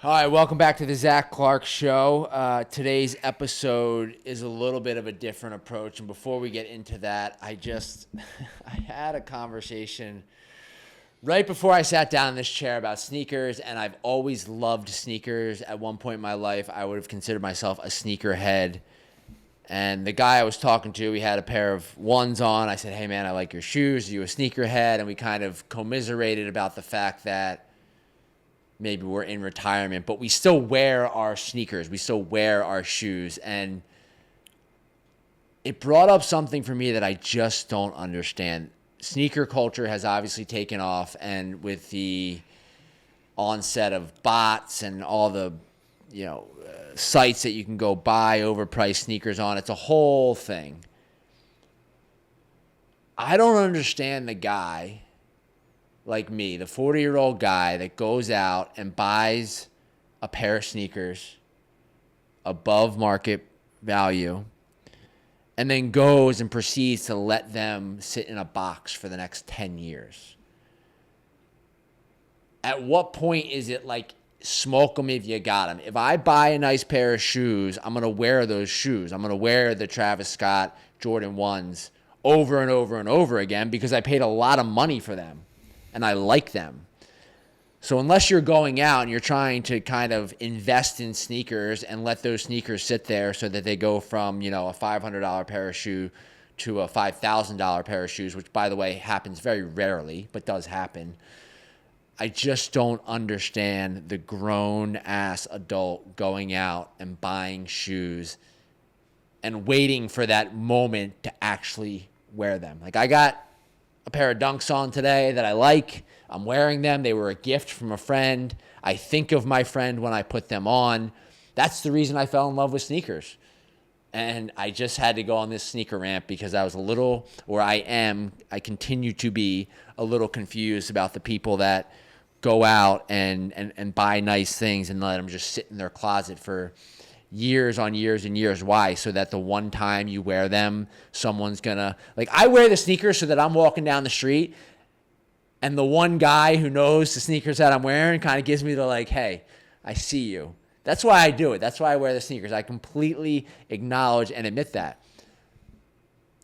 All right, welcome back to the Zach Clark Show. Today's episode is a little bit of a different approach. And before we get into that, I had a conversation right before I sat down in this chair about sneakers, and I've always loved sneakers. At one point in my life, I would have considered myself a sneakerhead. And the guy I was talking to, he had a pair of ones on. I said, hey, man, I like your shoes. Are you a sneakerhead? And we kind of commiserated about the fact that maybe we're in retirement, but we still wear our sneakers. We still wear our shoes. And it brought up something for me that I just don't understand. Sneaker culture has obviously taken off, and with the onset of bots and all the, sites that you can go buy overpriced sneakers on, it's a whole thing. I don't understand the guy like me, the 40-year-old guy that goes out and buys a pair of sneakers above market value and then goes and proceeds to let them sit in a box for the next 10 years. At what point is it like, smoke them if you got them? If I buy a nice pair of shoes, I'm going to wear those shoes. I'm going to wear the Travis Scott Jordan 1s over and over and over again because I paid a lot of money for them and I like them. So unless you're going out and you're trying to kind of invest in sneakers and let those sneakers sit there so that they go from, a $500 pair of shoe to a $5,000 pair of shoes, which, by the way, happens very rarely, but does happen. I just don't understand the grown-ass adult going out and buying shoes and waiting for that moment to actually wear them. Like, I got a pair of Dunks on today that I like. I'm wearing them. They were a gift from a friend. I think of my friend when I put them on. That's the reason I fell in love with sneakers. And I just had to go on this sneaker rant because I was I continue to be a little confused about the people that go out and buy nice things and let them just sit in their closet for years on years and years. Why? So that the one time you wear them, someone's gonna, like, I wear the sneakers so that I'm walking down the street and the one guy who knows the sneakers that I'm wearing kind of gives me the, like, hey, I see you. That's why I do it. That's why I wear the sneakers. I completely acknowledge and admit that.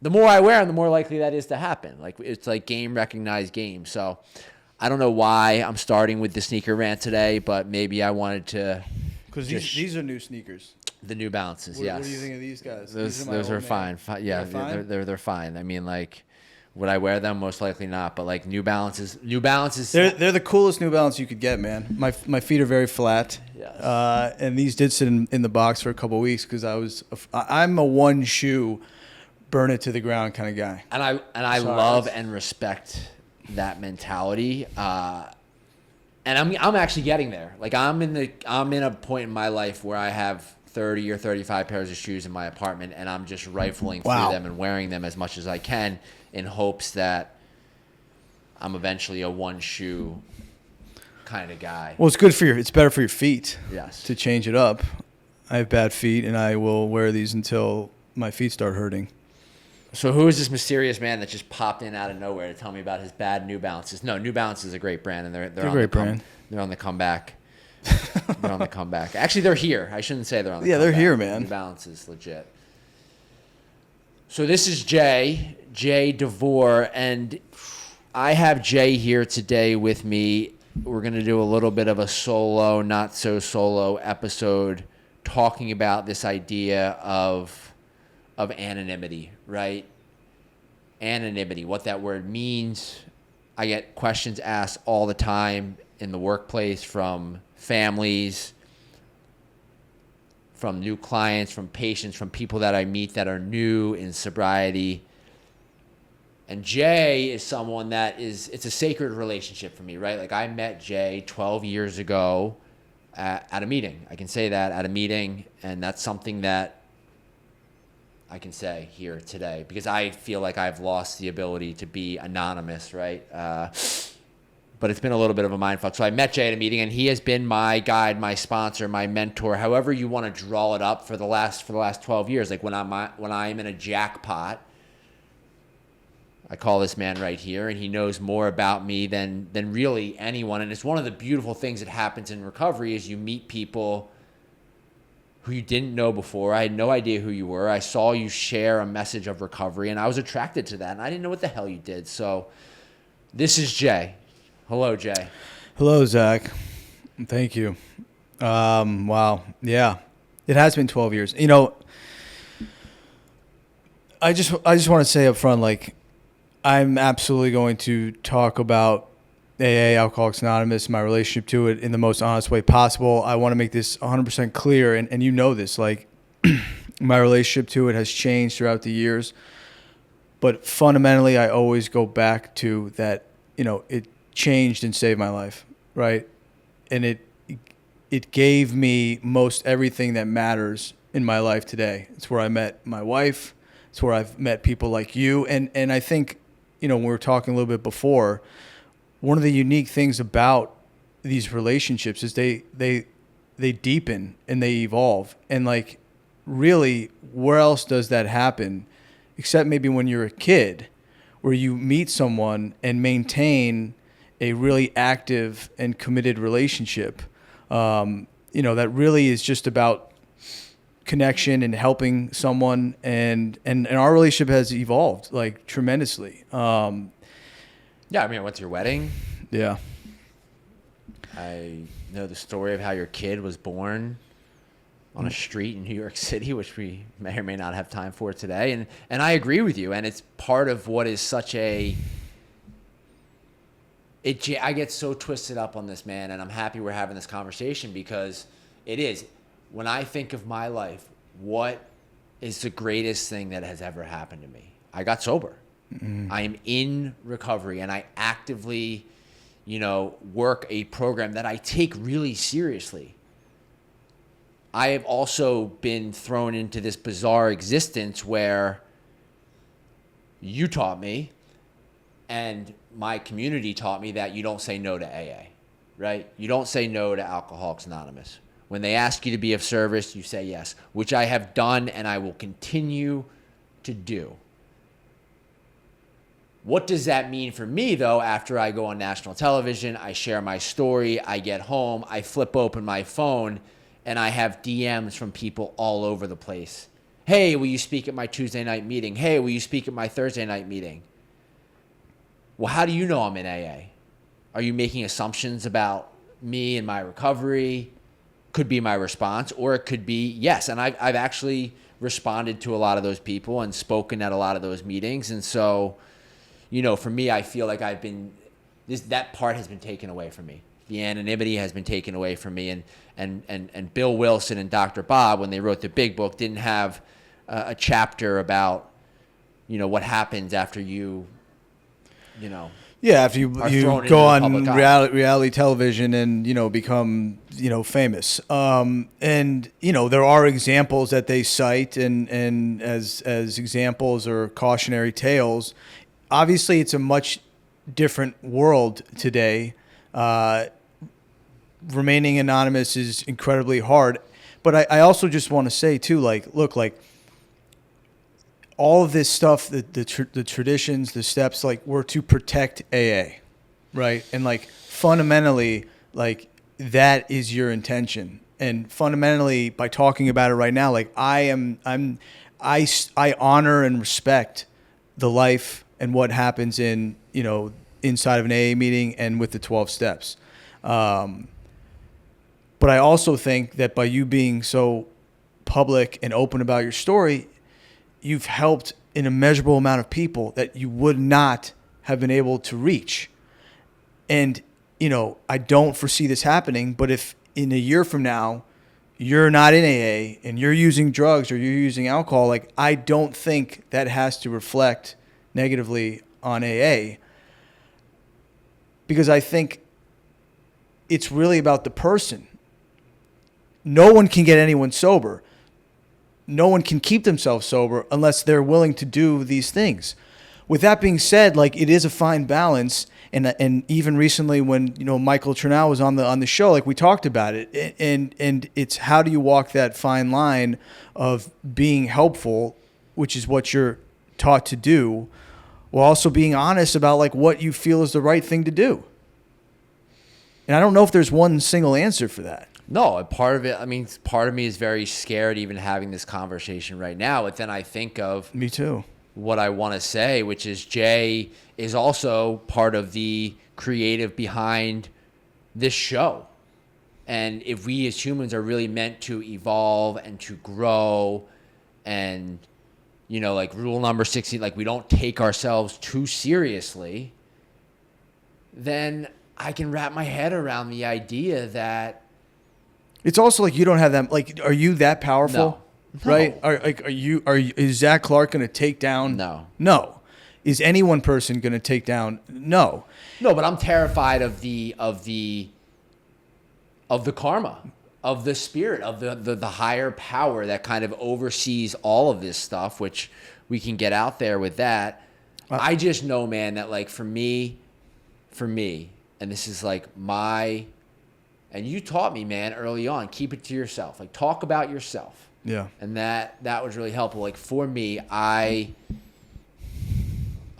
The more I wear them, the more likely that is to happen. Like, it's like game recognized game. So I don't know why I'm starting with the sneaker rant today, but maybe I wanted to. Because these are new sneakers. The New Balances, yes. What do you think of these guys? Those are fine. Yeah, they're fine. I mean, like, would I wear them? Most likely not. But like New Balances. They're the coolest New Balance you could get, man. My feet are very flat. Yes. And these did sit in the box for a couple of weeks because I'm a one shoe, burn it to the ground kind of guy. And I love and respect that mentality. And I'm actually getting there. Like, I'm in a point in my life where I have 30 or 35 pairs of shoes in my apartment, and I'm just rifling through them and wearing them as much as I can in hopes that I'm eventually a one shoe kind of guy. Well, it's better for your feet. Yes. To change it up. I have bad feet, and I will wear these until my feet start hurting. So who is this mysterious man that just popped in out of nowhere to tell me about his bad New Balances? No, New Balance is a great brand, and they're on a great brand. They're on the comeback. They're on the comeback. Actually, they're here. I shouldn't say they're on the comeback. Yeah, they're here, man. New Balance is legit. So this is Jay DeVore, and I have Jay here today with me. We're going to do a little bit of a solo, not so solo episode talking about this idea of anonymity, right? Anonymity, what that word means. I get questions asked all the time in the workplace from families, from new clients, from patients, from people that I meet that are new in sobriety. And Jay is someone that it's a sacred relationship for me, right? Like, I met Jay 12 years ago at a meeting. I can say that, at a meeting, and that's something that I can say here today because I feel like I've lost the ability to be anonymous, right? But it's been a little bit of a mindfuck. So I met Jay at a meeting, and he has been my guide, my sponsor, my mentor, however you want to draw it up for the last 12 years. Like, when I'm in a jackpot, I call this man right here, and he knows more about me than really anyone. And it's one of the beautiful things that happens in recovery is you meet people who you didn't know before. I had no idea who you were. I saw you share a message of recovery, and I was attracted to that, and I didn't know what the hell you did. So this is Jay. Hello, Jay. Hello, Zach. Thank you. Wow. Yeah. It has been 12 years. You know, I just want to say up front, like, I'm absolutely going to talk about AA, Alcoholics Anonymous, my relationship to it in the most honest way possible. I want to make this 100% clear, and you know this, like, my relationship to it has changed throughout the years, but fundamentally, I always go back to that, you know, it changed and saved my life, right? And it gave me most everything that matters in my life today. It's where I met my wife. It's where I've met people like you. And I think, you know, when we were talking a little bit before, one of the unique things about these relationships is they deepen and they evolve. And like, really, where else does that happen except maybe when you're a kid, where you meet someone and maintain a really active and committed relationship, you know, that really is just about connection and helping someone, and our relationship has evolved like tremendously. Yeah, I mean, I went to your wedding. Yeah. I know the story of how your kid was born on a street in New York City, which we may or may not have time for today. And I agree with you. And it's part of what is such a... I get so twisted up on this, man, and I'm happy we're having this conversation because it is. When I think of my life, what is the greatest thing that has ever happened to me? I got sober. Mm-hmm. I am in recovery, and I actively, you know, work a program that I take really seriously. I have also been thrown into this bizarre existence where you taught me and my community taught me that you don't say no to AA, right? You don't say no to Alcoholics Anonymous. When they ask you to be of service, you say yes, which I have done and I will continue to do. What does that mean for me, though, after I go on national television, I share my story, I get home, I flip open my phone, and I have DMs from people all over the place. Hey, will you speak at my Tuesday night meeting? Hey, will you speak at my Thursday night meeting? Well, how do you know I'm in AA? Are you making assumptions about me and my recovery? Could be my response, or it could be yes. And I've actually responded to a lot of those people and spoken at a lot of those meetings. And so, you know, for me, I feel like that part has been taken away from me. The anonymity has been taken away from me. And Bill Wilson and Dr. Bob, when they wrote the big book, didn't have a chapter about, you know, what happens after you know. Yeah, if you go on reality television and, you know, become, you know, famous. And, you know, there are examples that they cite and as examples or cautionary tales. Obviously, it's a much different world today. Remaining anonymous is incredibly hard. But I also just want to say, too, like, look, like, all of this stuff, the traditions, the steps, like, were to protect AA, right? And like fundamentally, like, that is your intention. And fundamentally, by talking about it right now, like, I honor and respect the life and what happens in, you know, inside of an AA meeting and with the 12 steps. But I also think that by you being so public and open about your story, you've helped an immeasurable amount of people that you would not have been able to reach. And, you know, I don't foresee this happening, but if in a year from now, you're not in AA and you're using drugs or you're using alcohol, like, I don't think that has to reflect negatively on AA, because I think it's really about the person. No one can get anyone sober. No one can keep themselves sober unless they're willing to do these things. With that being said, like, it is a fine balance. And even recently when, you know, Michael Turnell was on the show, like, we talked about it, and it's how do you walk that fine line of being helpful, which is what you're taught to do, while also being honest about like what you feel is the right thing to do. And I don't know if there's one single answer for that. No, part of it, I mean, part of me is very scared even having this conversation right now. But then I think of Me too. what I want to say, which is Jay is also part of the creative behind this show. And if we as humans are really meant to evolve and to grow and, you know, like rule number 60, like we don't take ourselves too seriously, then I can wrap my head around the idea that It's also like you don't have that. Like, are you that powerful? No. Right? Is Zach Clark going to take down? No. Is any one person going to take down? No. No, but I'm terrified of the karma, of the spirit, of the higher power that kind of oversees all of this stuff, which we can get out there with that. I just know, man, that like for me, and this is like and you taught me, man, early on, keep it to yourself. Like talk about yourself. Yeah. And that was really helpful. Like for me, I'm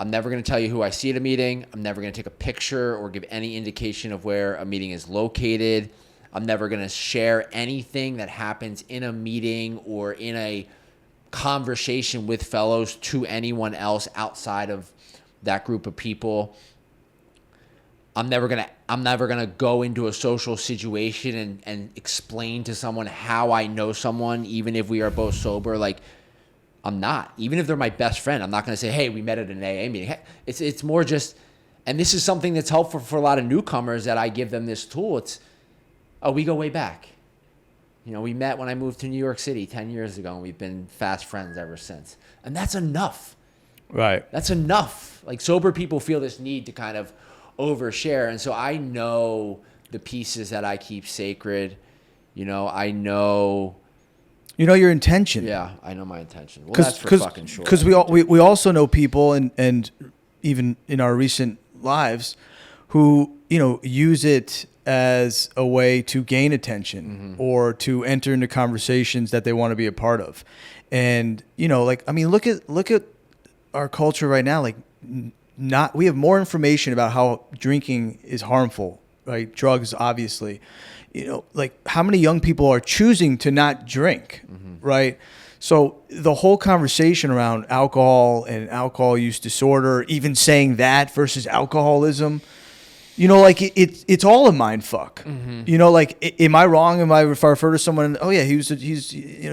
never going to tell you who I see at a meeting. I'm never going to take a picture or give any indication of where a meeting is located. I'm never going to share anything that happens in a meeting or in a conversation with fellows to anyone else outside of that group of people. I'm never gonna go into a social situation and explain to someone how I know someone, even if we are both sober. Like, I'm not. Even if they're my best friend, I'm not gonna say, "Hey, we met at an AA meeting." It's more just, and this is something that's helpful for a lot of newcomers that I give them this tool. We go way back. You know, we met when I moved to New York City 10 years ago, and we've been fast friends ever since. And that's enough. Right. That's enough. Like sober people feel this need to kind of overshare, and so I know the pieces that I keep sacred. You know, I know. You know your intention. Yeah, I know my intention. Well, that's for fucking sure. Because we also know people, and even in our recent lives, who use it as a way to gain attention or to enter into conversations that they want to be a part of, and look at our culture right now, like. We have more information about how drinking is harmful, right? Drugs, obviously. Like how many young people are choosing to not drink, right? So the whole conversation around alcohol and alcohol use disorder, even saying that versus alcoholism, like it's all a mind fuck. Like, am I wrong? If I refer to someone, oh yeah, he's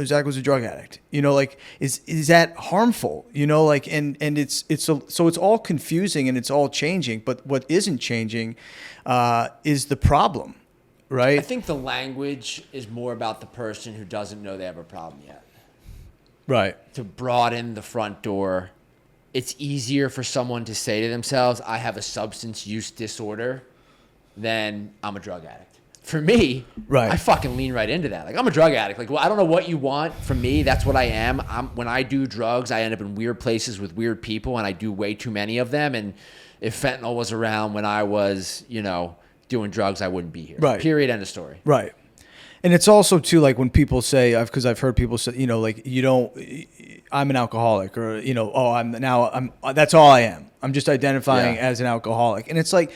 Zach was a drug addict. Like is that harmful? Like and it's all confusing and it's all changing. But what isn't changing is the problem, right? I think the language is more about the person who doesn't know they have a problem yet. Right. To broaden the front door. It's easier for someone to say to themselves, I have a substance use disorder, than I'm a drug addict. For me, right. I fucking lean right into that. Like, I'm a drug addict. Like, well, I don't know what you want from me. That's what I am. When I do drugs, I end up in weird places with weird people, and I do way too many of them. And if fentanyl was around when I was, doing drugs, I wouldn't be here. Right. Period. End of story. Right. And it's also too, like when people say, because I've heard people say, I'm an alcoholic, or that's all I am. I'm just identifying as an alcoholic, and it's like,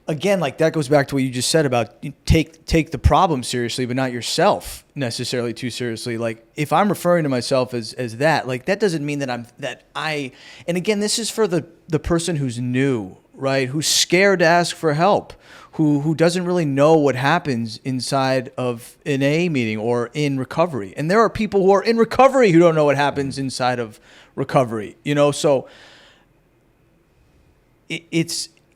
again, like that goes back to what you just said about take the problem seriously, but not yourself necessarily too seriously. Like if I'm referring to myself as that, like that doesn't mean that and again, this is for the person who's new, right? Who's scared to ask for help. Who doesn't really know what happens inside of an AA meeting or in recovery. And there are people who are in recovery who don't know what happens inside of recovery, so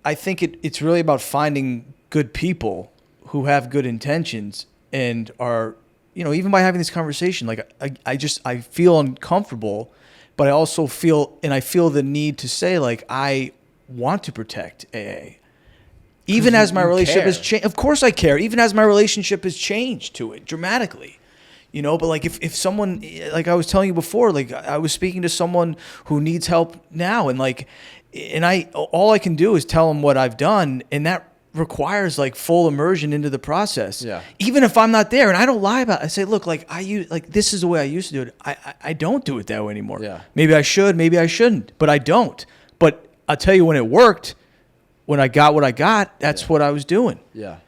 I think it's really about finding good people who have good intentions and are, even by having this conversation, like I feel uncomfortable, but I also feel the need to say, like, I want to protect AA. Even as my relationship has changed, of course I care. Even as my relationship has changed to it dramatically, but like if someone, like I was telling you before, like I was speaking to someone who needs help now, and all I can do is tell them what I've done, and that requires like full immersion into the process. Yeah. Even if I'm not there, and I don't lie about it. I say, look, like this is the way I used to do it. I don't do it that way anymore. Yeah. Maybe I should, maybe I shouldn't, but I don't. But I'll tell you when it worked, when I got what I got, that's what I was doing. Yeah.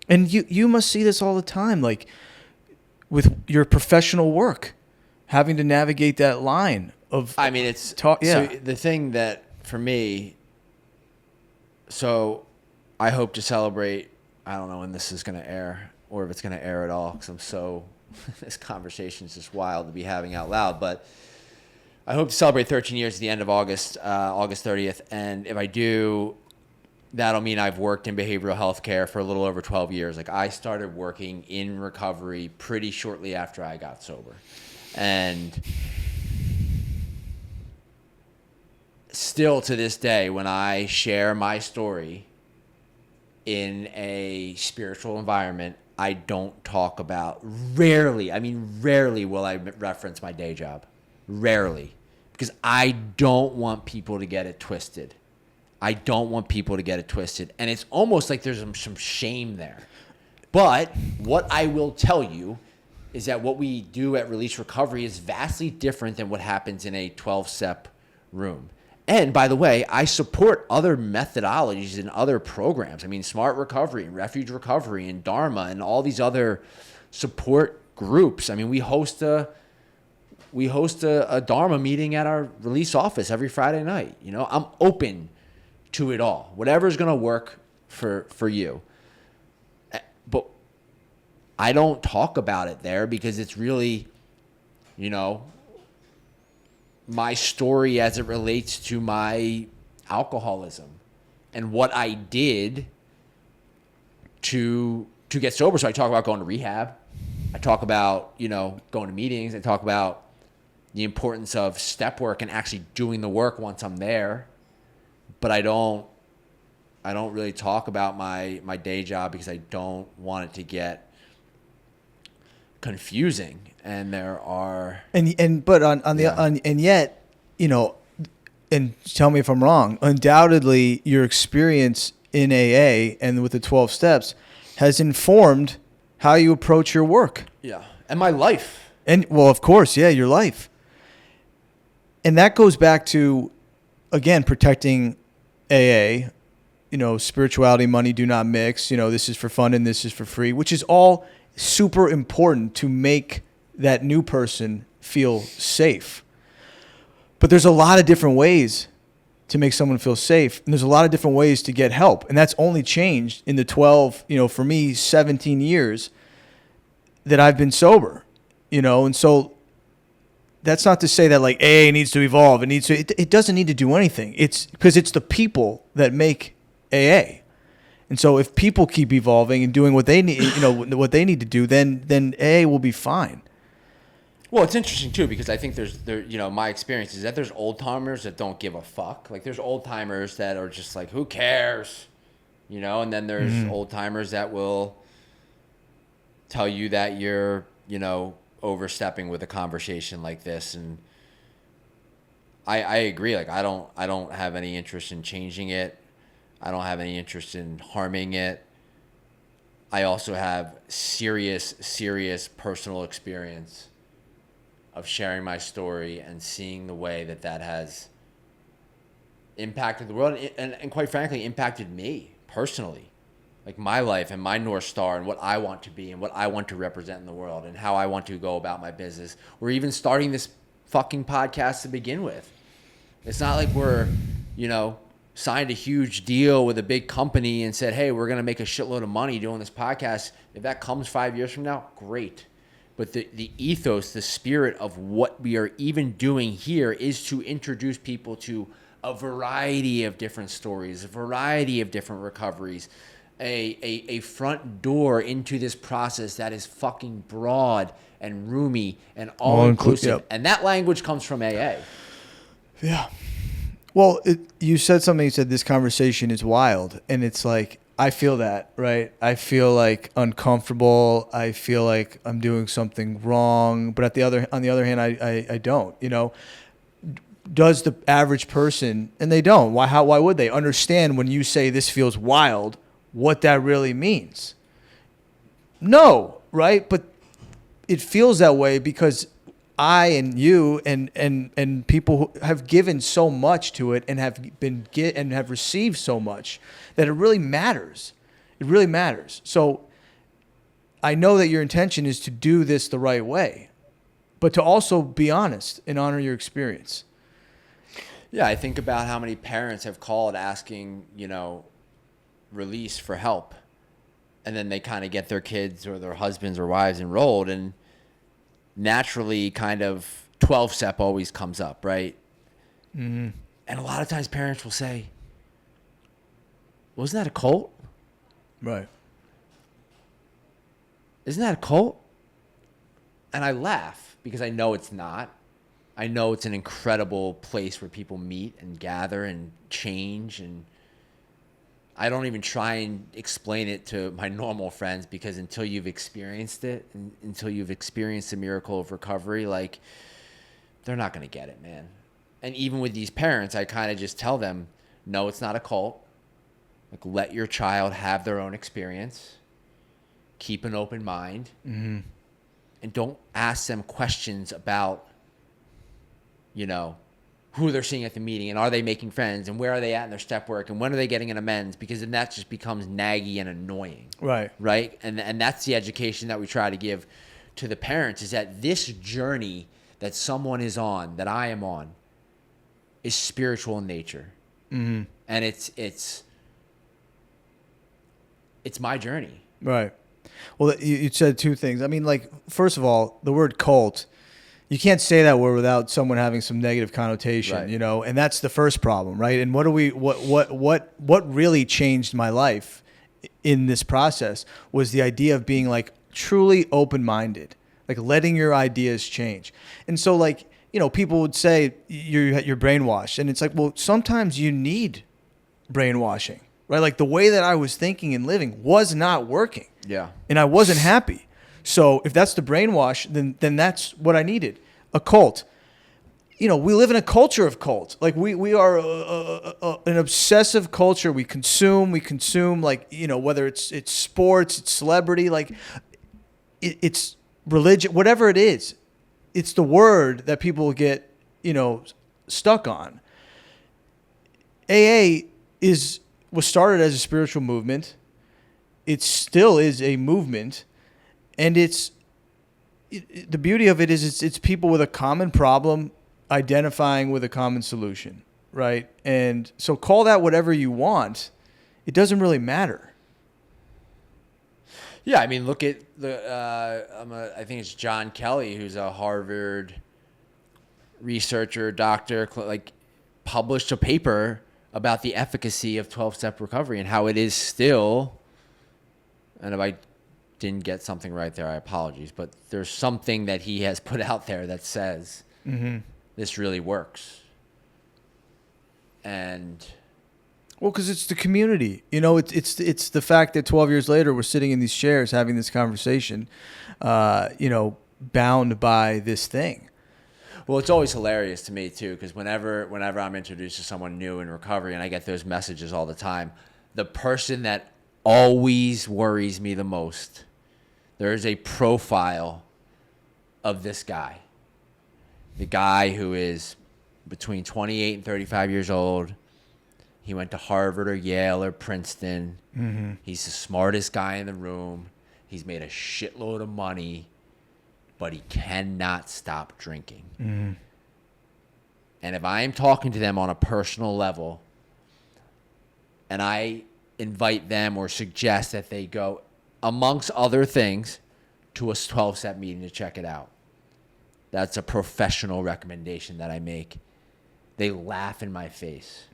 And you must see this all the time, like with your professional work, having to navigate that line of. I mean, it's talk. Yeah. So the thing that for me, so I hope to celebrate. I don't know when this is going to air or if it's going to air at all, because I'm so. This conversation is just wild to be having out loud, but I hope to celebrate 13 years at the end of August, August 30th. And if I do, that'll mean I've worked in behavioral health care for a little over 12 years. Like, I started working in recovery pretty shortly after I got sober. And still to this day, when I share my story in a spiritual environment, I don't talk about, rarely will I reference my day job. Rarely. Because I don't want people to get it twisted. And it's almost like there's some shame there. But what I will tell you is that what we do at Release Recovery is vastly different than what happens in a 12-step room. And by the way, I support other methodologies and other programs. I mean, Smart Recovery and Refuge Recovery and Dharma and all these other support groups. I mean, we host a Dharma meeting at our release office every Friday night. You know, I'm open to it all. Whatever's going to work for you. But I don't talk about it there because it's really, you know, my story as it relates to my alcoholism and what I did to get sober. So I talk about going to rehab. I talk about, you know, going to meetings. I talk about the importance of step work and actually doing the work once I'm there. But I don't really talk about my day job because I don't want it to get confusing. And there are and yet, you know, and tell me if I'm wrong, undoubtedly your experience in AA and with the 12 steps has informed how you approach your work. Yeah. And my life. And well, of course, yeah, your life. And that goes back to, again, protecting AA, you know, spirituality, money do not mix, you know, this is for fun and this is for free, which is all super important to make that new person feel safe. But there's a lot of different ways to make someone feel safe. And there's a lot of different ways to get help. And that's only changed in the 12, you know, for me, 17 years that I've been sober, you know. And so that's not to say that like AA needs to evolve. It doesn't need to do anything. It's because it's the people that make AA. And so if people keep evolving and doing what they need, you know, what they need to do, then AA will be fine. Well, it's interesting too because I think you know, my experience is that there's old timers that don't give a fuck. Like there's old timers that are just like, who cares, you know? And then there's old timers that will tell you that you're, you know, overstepping with a conversation like this. And I agree. Like I don't have any interest in changing it. I don't have any interest in harming it. I also have serious personal experience of sharing my story and seeing the way that has impacted the world and quite frankly impacted me personally, like my life and my North Star and what I want to be and what I want to represent in the world and how I want to go about my business. We're even starting this fucking podcast to begin with. It's not like we're, you know, signed a huge deal with a big company and said, hey, we're going to make a shitload of money doing this podcast. If that comes 5 years from now, great. But the ethos, the spirit of what we are even doing here is to introduce people to a variety of different stories, a variety of different recoveries, a front door into this process that is fucking broad and roomy and all-inclusive. Yep. And that language comes from AA. Yeah. Well, you said something, you said this conversation is wild. And it's like, I feel that, right? I feel like uncomfortable. I feel like I'm doing something wrong. But on the other hand, I don't, you know. Does the average person, and they don't, why would they understand when you say this feels wild, what that really means? No, right? But it feels that way because I and you and people who have given so much to it and have received so much that it really matters. It really matters. So I know that your intention is to do this the right way, but to also be honest and honor your experience. Yeah, I think about how many parents have called asking, release for help. And then they kind of get their kids or their husbands or wives enrolled, and naturally kind of 12-step always comes up, right? Mm-hmm. And a lot of times parents will say, wasn't that a cult? Right. Isn't that a cult? And I laugh because I know it's not. I know it's an incredible place where people meet and gather and change, and I don't even try and explain it to my normal friends because until you've experienced it, and until you've experienced the miracle of recovery, like, they're not going to get it, man. And even with these parents, I kind of just tell them, no, it's not a cult. Like, let your child have their own experience. Keep an open mind. Mm-hmm. And don't ask them questions about, who they're seeing at the meeting and are they making friends and where are they at in their step work and when are they getting an amends, because then that just becomes naggy and annoying. Right. And that's the education that we try to give to the parents, is that this journey that someone is on, that I am on, is spiritual in nature. Mm-hmm. And it's my journey. Right. Well, you said two things. I mean, like, first of all, the word cult, you can't say that word without someone having some negative connotation, right. And that's the first problem, right? And what really changed my life in this process was the idea of being like truly open-minded, like letting your ideas change. And so, like, people would say you're brainwashed, and it's like, well, sometimes you need brainwashing, right? Like, the way that I was thinking and living was not working. Yeah. And I wasn't happy. So if that's the brainwash, then that's what I needed. A cult. We live in a culture of cults. Like, we are an obsessive culture. We consume like, whether it's sports, it's celebrity, like it's religion, whatever it is. It's the word that people get, stuck on. AA was started as a spiritual movement. It still is a movement. And the beauty of it is it's people with a common problem identifying with a common solution, right? And so call that whatever you want. It doesn't really matter. Yeah, I mean, look at I think it's John Kelly, who's a Harvard researcher, doctor, like, published a paper about the efficacy of 12-step recovery and how it is still, and if I didn't get something right there, I apologize, but there's something that he has put out there that says this really works. And well, because it's the community, it's the fact that 12 years later we're sitting in these chairs having this conversation, bound by this thing. Well, it's always hilarious to me too, because whenever I'm introduced to someone new in recovery, and I get those messages all the time, the person that always worries me the most, there is a profile of this guy. The guy who is between 28 and 35 years old. He went to Harvard or Yale or Princeton. Mm-hmm. He's the smartest guy in the room. He's made a shitload of money, but he cannot stop drinking. Mm-hmm. And if I am talking to them on a personal level, and I invite them or suggest that they go, amongst other things, to a 12-step meeting to check it out, that's a professional recommendation that I make. They laugh in my face.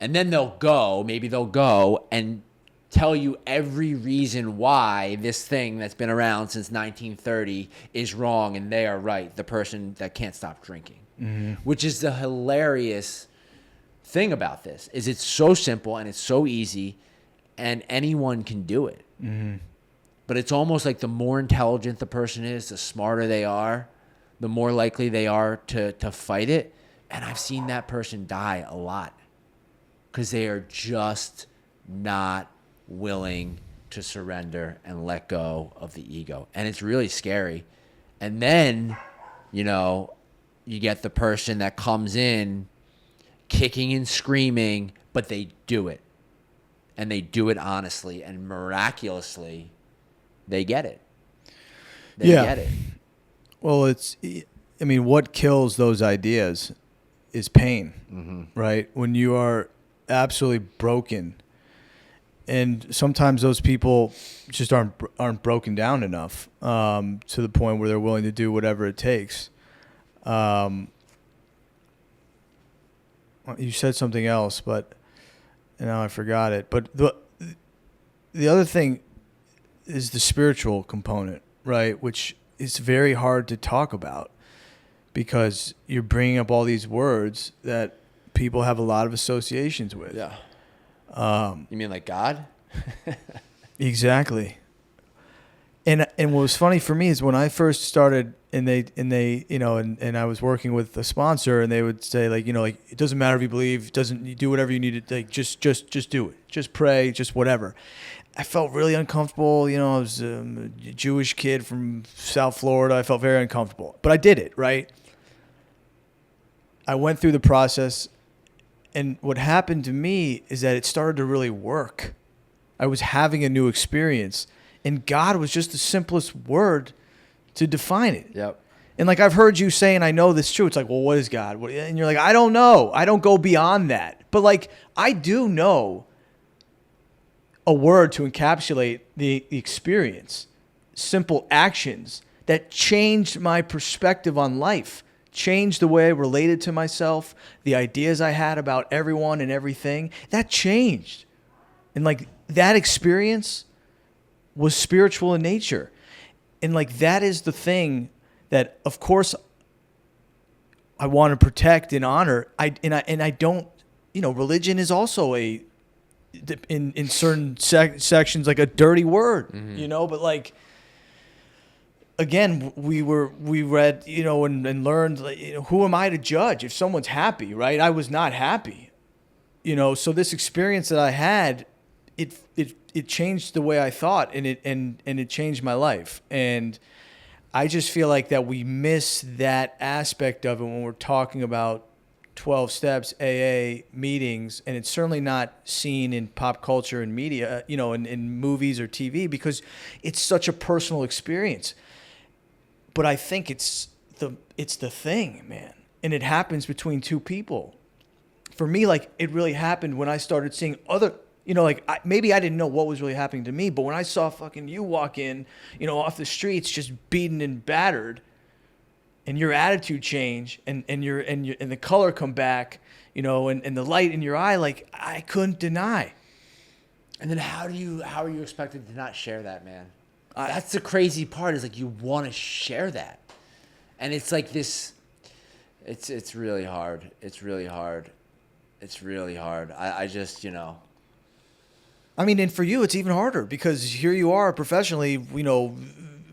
And then maybe they'll go and tell you every reason why this thing that's been around since 1930 is wrong and they are right, the person that can't stop drinking. Mm-hmm. Which is the hilarious thing about this, is it's so simple and it's so easy and anyone can do it. Mm-hmm. But it's almost like the more intelligent the person is, the smarter they are, the more likely they are to fight it. And I've seen that person die a lot because they are just not willing to surrender and let go of the ego. And it's really scary. And then You know, you get the person that comes in kicking and screaming, but they do it. And they do it honestly, and miraculously, they get it. They get it. Well, what kills those ideas is pain, right? When you are absolutely broken, and sometimes those people just aren't broken down enough to the point where they're willing to do whatever it takes. You said something else, but now I forgot it. But the other thing is the spiritual component, right? Which is very hard to talk about because you're bringing up all these words that people have a lot of associations with. Yeah. You mean like God? Exactly. And what was funny for me is when I first started and I was working with a sponsor and they would say it doesn't matter if you believe, you do whatever you need to, just do it. Just pray, just whatever. I felt really uncomfortable. I was a Jewish kid from South Florida. I felt very uncomfortable, but I did it, right? I went through the process, and what happened to me is that it started to really work. I was having a new experience, and God was just the simplest word to define it. Yep. And I've heard you saying, I know this is true. It's like, well, what is God? And you're like, I don't know. I don't go beyond that. But I do know a word to encapsulate the experience. Simple actions that changed my perspective on life, changed the way I related to myself, the ideas I had about everyone and everything. That changed. And that experience was spiritual in nature. And that is the thing that, of course, I want to protect and honor. I don't, religion is also in certain sections like a dirty word, but again, we read, and learned, who am I to judge if someone's happy, right? I was not happy, so this experience that I had, it changed the way I thought, and it changed my life. And I just feel like that we miss that aspect of it when we're talking about 12 steps, AA meetings, and it's certainly not seen in pop culture and media, in movies or TV, because it's such a personal experience. But I think it's the thing, man. And it happens between two people. For me, it really happened when I started seeing other, maybe I didn't know what was really happening to me, but when I saw fucking you walk in, off the streets just beaten and battered, and your attitude change and the color come back, and the light in your eye, I couldn't deny. And then how are you expected to not share that, man? That's the crazy part, is you want to share that. And it's this, it's really hard. It's really hard. It's really hard. I just, I mean, and for you, it's even harder because here you are professionally,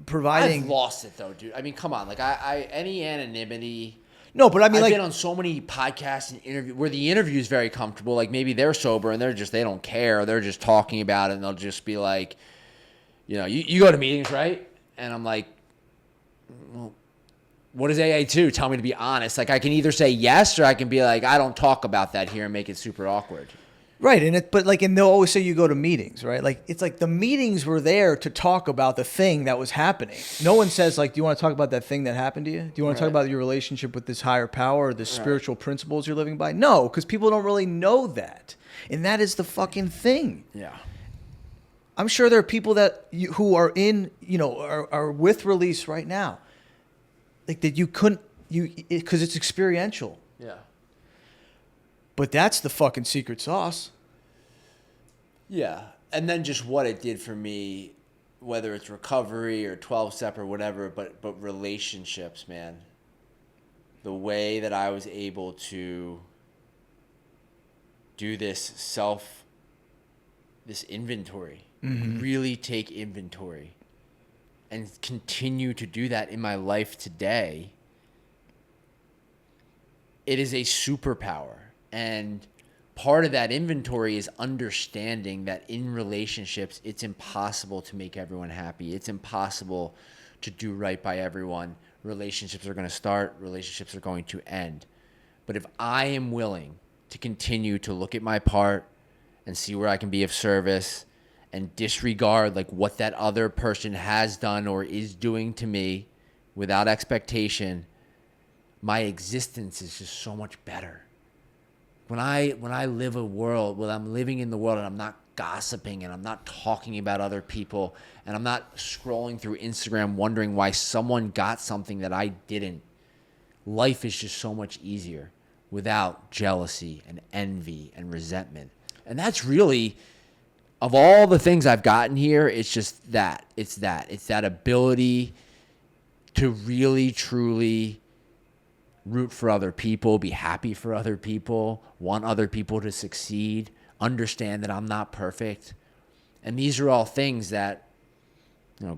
providing. I've lost it though, dude. I mean, come on. Any anonymity. No, but I mean, I've been on so many podcasts and interviews where the interview is very comfortable. Maybe they're sober and they don't care. They're just talking about it, and they'll just be like, you go to meetings, right? And I'm like, well, what is AA2? Tell me to be honest. I can either say yes, or I can be like, I don't talk about that here and make it super awkward. Right, and they'll always say you go to meetings, right? It's the meetings were there to talk about the thing that was happening. No one says do you want to talk about that thing that happened to you? Do you want to talk about your relationship with this higher power, or the spiritual principles you're living by? No, because people don't really know that, and that is the fucking thing. Yeah, I'm sure there are people who are in, are with release right now, that you couldn't, because it's experiential. Yeah. But that's the fucking secret sauce. Yeah. And then just what it did for me, whether it's recovery or 12-step or whatever, but relationships, man. The way that I was able to do this inventory, really take inventory, and continue to do that in my life today, it is a superpower. And part of that inventory is understanding that in relationships, it's impossible to make everyone happy. It's impossible to do right by everyone. relationships are going to start, relationships are going to end. But if I am willing to continue to look at my part and see where I can be of service and disregard like what that other person has done or is doing to me without expectation, my existence is just so much better. When I live a world, when I'm living in the world and I'm not gossiping and I'm not talking about other people and I'm not scrolling through Instagram wondering why someone got something that I didn't, life is just so much easier without jealousy and envy and resentment. And that's really, of all the things I've gotten here, it's just that. It's that ability to really, truly root for other people, be happy for other people, want other people to succeed, understand that I'm not perfect. And these are all things that,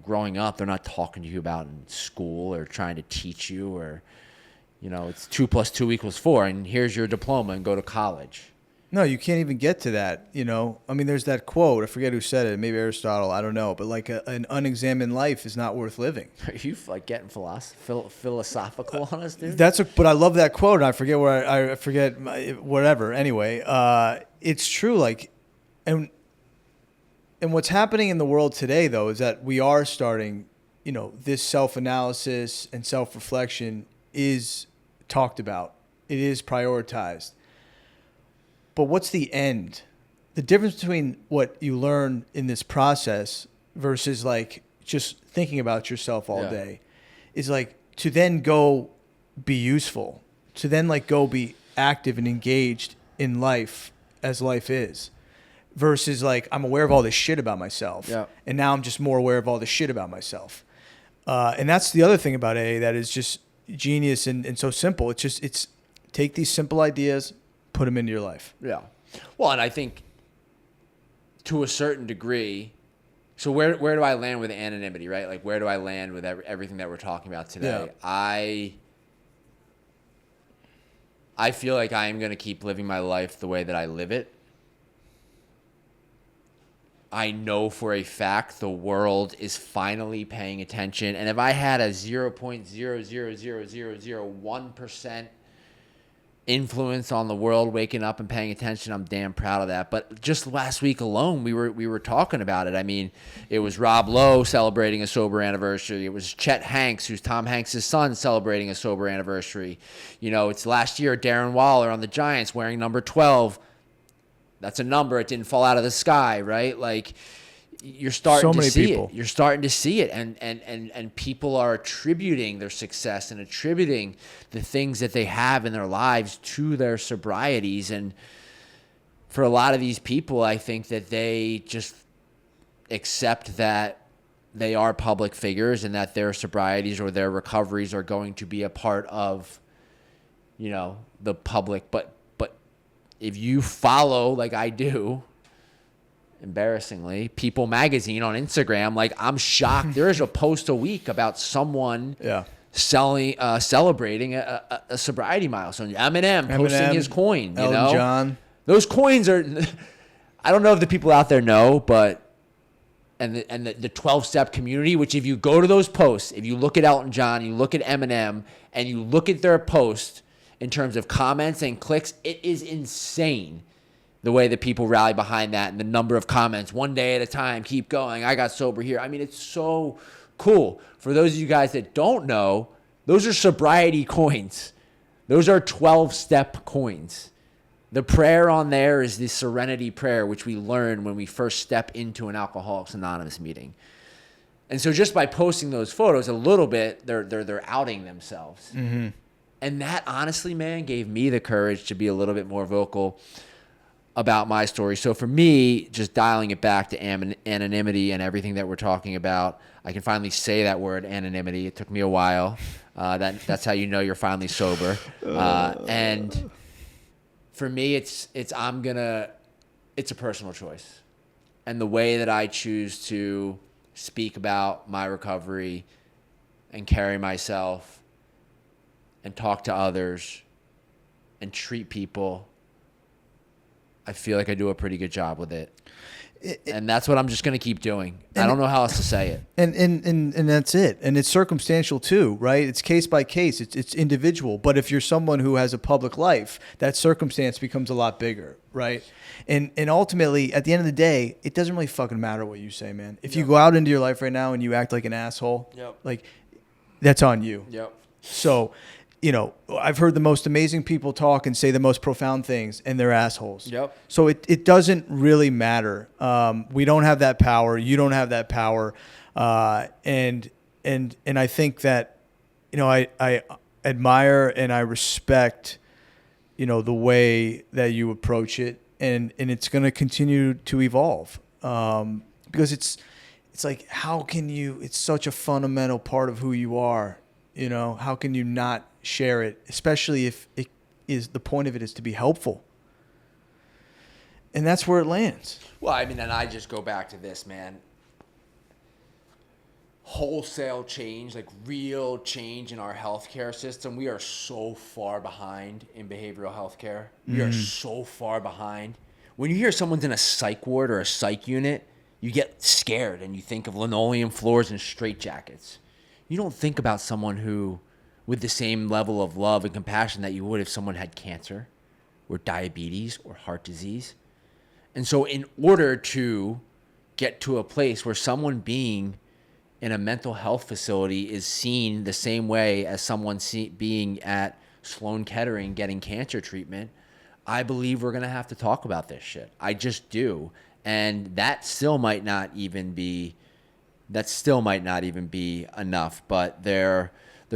growing up, they're not talking to you about in school or trying to teach you or, it's 2 + 2 = 4 and here's your diploma and go to college. No, you can't even get to that, I mean, there's that quote. I forget who said it. Maybe Aristotle. I don't know. But like an unexamined life is not worth living. Are you like getting philosophical on us, dude? But I love that quote. And I forget whatever. Anyway, it's true. Like, and what's happening in the world today, though, is that we are starting, this self-analysis and self-reflection is talked about. It is prioritized. But what's the end? The difference between what you learn in this process versus like just thinking about yourself all day is like to then go be useful, to then like go be active and engaged in life as life is, versus like I'm aware of all this shit about myself. Yeah. And now I'm just more aware of all this shit about myself. And that's the other thing about AA that is just genius and so simple. It's take these simple ideas, put them into your life. Yeah. Well, and I think to a certain degree, so where do I land with anonymity, right? Like where do I land with everything that we're talking about today? Yeah. I feel like I am going to keep living my life the way that I live it. I know for a fact the world is finally paying attention. And if I had a 0.0000001% influence on the world waking up and paying attention, I'm damn proud of that. But just last week alone, we were talking about it. I mean, it was Rob Lowe celebrating a sober anniversary. It was Chet Hanks, who's Tom Hanks' son, celebrating a sober anniversary. It's last year Darren Waller on the Giants wearing number 12. That's a number. It didn't fall out of the sky, right? Like, you're starting to see it. You're starting to see it. And people are attributing their success and attributing the things that they have in their lives to their sobrieties. And for a lot of these people, I think that they just accept that they are public figures and that their sobrieties or their recoveries are going to be a part of, the public. But if you follow, like I do, embarrassingly, People Magazine on Instagram, like I'm shocked. There is a post a week about someone celebrating a sobriety milestone. Eminem posting his coin. Elton John. Those coins are, I don't know if the people out there know, but and the 12-step community, which if you go to those posts, if you look at Elton John, you look at Eminem, and you look at their post in terms of comments and clicks, it is insane the way that people rally behind that and the number of comments. One day at a time, keep going. I got sober here. I mean, it's so cool. For those of you guys that don't know, those are sobriety coins. Those are 12-step coins. The prayer on there is the Serenity Prayer, which we learn when we first step into an Alcoholics Anonymous meeting. And so just by posting those photos a little bit, they're outing themselves. Mm-hmm. And that, honestly, man, gave me the courage to be a little bit more vocal about my story. So for me, just dialing it back to anonymity and everything that we're talking about, I can finally say that word, anonymity. It took me a while. That's how you know you're finally sober. And for me, it's a personal choice. And the way that I choose to speak about my recovery and carry myself and talk to others and treat people, I feel like I do a pretty good job with it. And that's what I'm just going to keep doing. I don't know how else to say it. And that's it. And it's circumstantial too, right? It's case by case. It's individual. But if you're someone who has a public life, that circumstance becomes a lot bigger, right? And ultimately, at the end of the day, it doesn't really fucking matter what you say, man. If you go out into your life right now and you act like an asshole, like that's on you. So, I've heard the most amazing people talk and say the most profound things, and they're assholes. So it doesn't really matter. We don't have that power. You don't have that power. And I think that, I admire and I respect, the way that you approach it, and it's going to continue to evolve. Because it's like, how can you, it's such a fundamental part of who you are. How can you not share it, especially if it is the point of it is to be helpful? And that's where it lands. Well, I mean, and I just go back to this, man. Wholesale change, like real change in our healthcare system. We are so far behind in behavioral healthcare. We are so far behind. When you hear someone's in a psych ward or a psych unit, you get scared and you think of linoleum floors and straitjackets. You don't think about someone who, with the same level of love and compassion that you would if someone had cancer or diabetes or heart disease. And so in order to get to a place where someone being in a mental health facility is seen the same way as someone being at Sloan Kettering getting cancer treatment, I believe we're going to have to talk about this shit. I just do. And that still might not even be enough, but there's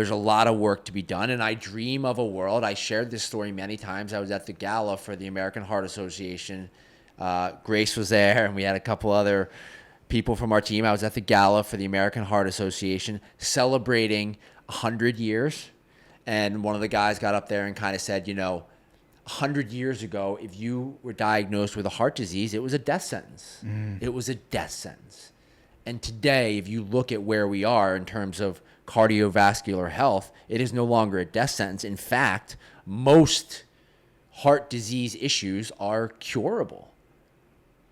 a lot of work to be done. And I dream of a world. I shared this story many times. I was at the gala for the American Heart Association. Grace was there, and we had a couple other people from our team. I was at the gala for the American Heart Association celebrating 100 years. And one of the guys got up there and kind of said, 100 years ago, if you were diagnosed with a heart disease, it was a death sentence. It was a death sentence. And today, if you look at where we are in terms of cardiovascular health, it is no longer a death sentence. In fact, most heart disease issues are curable.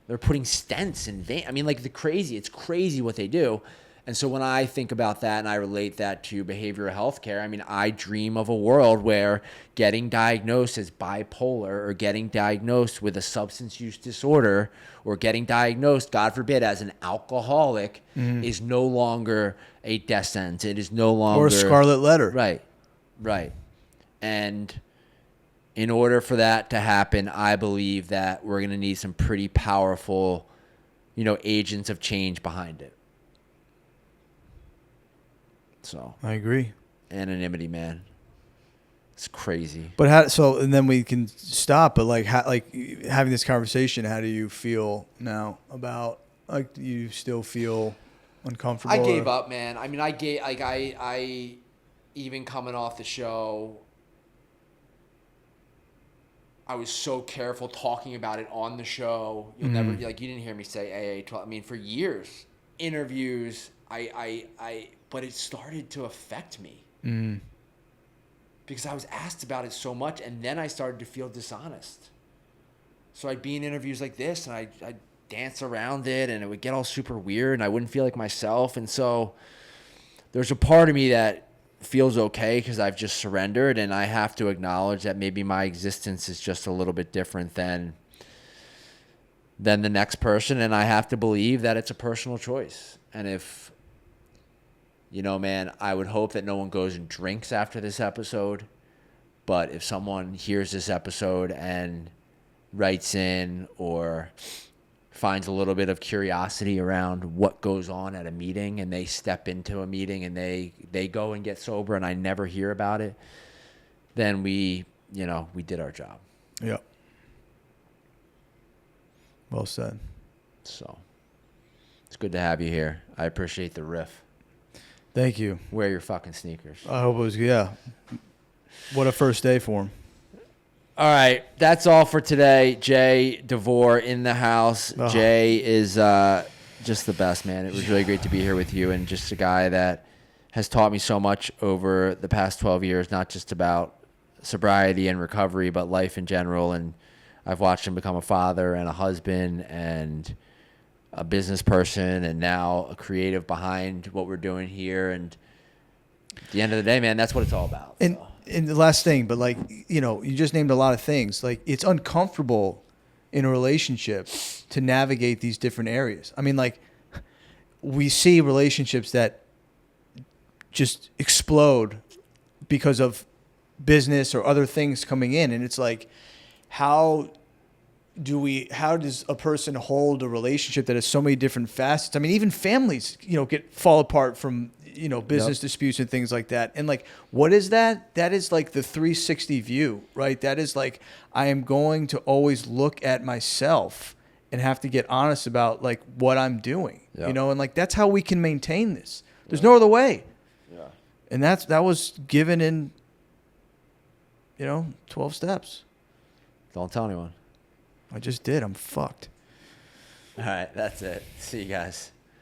They're putting stents in veins. I mean, it's crazy what they do. And so when I think about that and I relate that to behavioral health care, I mean, I dream of a world where getting diagnosed as bipolar or getting diagnosed with a substance use disorder or getting diagnosed, God forbid, as an alcoholic is no longer a death sentence. It is no longer... Or a scarlet letter. Right. And in order for that to happen, I believe that we're going to need some pretty powerful, agents of change behind it. So I agree. Anonymity, man. It's crazy. But and then we can stop. But having this conversation, how do you feel now about, do you still feel uncomfortable? I gave up, man. I mean, I even coming off the show, I was so careful talking about it on the show. You'll never, you didn't hear me say AA 12. I mean, for years, interviews, but it started to affect me because I was asked about it so much, and then I started to feel dishonest. So I'd be in interviews like this, and I'd dance around it, and it would get all super weird, and I wouldn't feel like myself. And so there's a part of me that feels okay because I've just surrendered, and I have to acknowledge that maybe my existence is just a little bit different than the next person, and I have to believe that it's a personal choice. And if man, I would hope that no one goes and drinks after this episode. But if someone hears this episode and writes in or finds a little bit of curiosity around what goes on at a meeting, and they step into a meeting and they go and get sober and I never hear about it, then we did our job. Yeah. Well said. So it's good to have you here. I appreciate the riff. Thank you. Wear your fucking sneakers. I hope it was, yeah. What a first day for him. All right. That's all for today. Jay DeVore in the house. Oh. Jay is just the best, man. It was really great to be here with you, and just a guy that has taught me so much over the past 12 years, not just about sobriety and recovery, but life in general. And I've watched him become a father and a husband and a business person and now a creative behind what we're doing here. And at the end of the day, man, that's what it's all about. And the last thing, but like, you know, you just named a lot of things. Like, it's uncomfortable in a relationship to navigate these different areas. I mean, like, we see relationships that just explode because of business or other things coming in. And it's like, how does a person hold a relationship that has so many different facets? I mean, even families, you know, fall apart from, you know, business disputes and things like that. And like, what is that? That is like the 360 view, right? That is like, I am going to always look at myself and have to get honest about like what I'm doing, you know? And like, that's how we can maintain this. There's no other way. Yeah. And that was given in, you know, 12 steps. Don't tell anyone. I just did. I'm fucked. All right. That's it. See you guys.